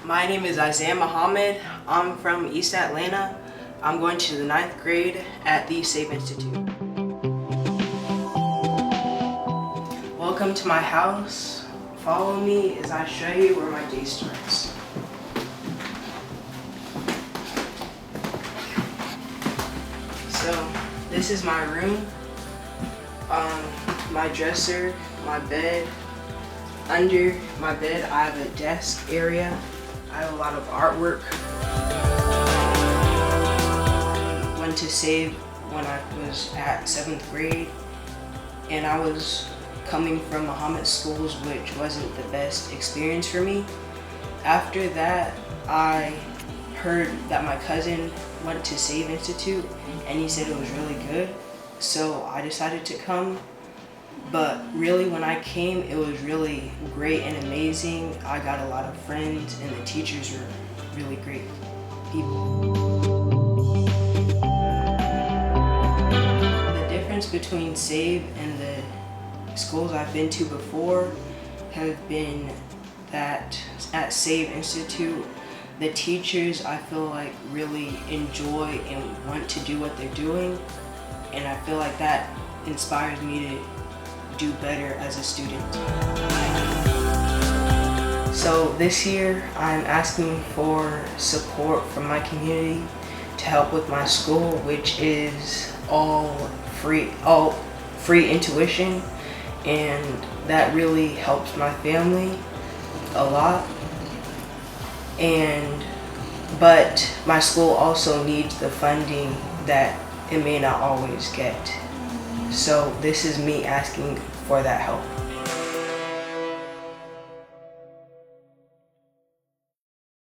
My name is Isaiah Muhammad. I'm from East Atlanta. I'm going to the 9th grade at the Save Institute. Welcome to my house. Follow me as I show you where my day starts. So this is my room. My dresser, my bed. Under my bed I have a desk area. I have a lot of artwork. Went to Save when I was at 7th grade, and I was coming from Muhammad schools, which wasn't the best experience for me. After that, I heard that my cousin went to Save Institute and he said it was really good, so I decided to come. But really, when I came, it was really great and amazing. I got a lot of friends, and the teachers were really great people. The difference between Save and the schools I've been to before have been that at Save Institute, the teachers, I feel like, really enjoy and want to do what they're doing, and I feel like that inspires me to do better as a student. So this year I'm asking for support from my community to help with my school, which is all free intuition, and that really helps my family a lot. But my school also needs the funding that it may not always get. So this is me asking for that help.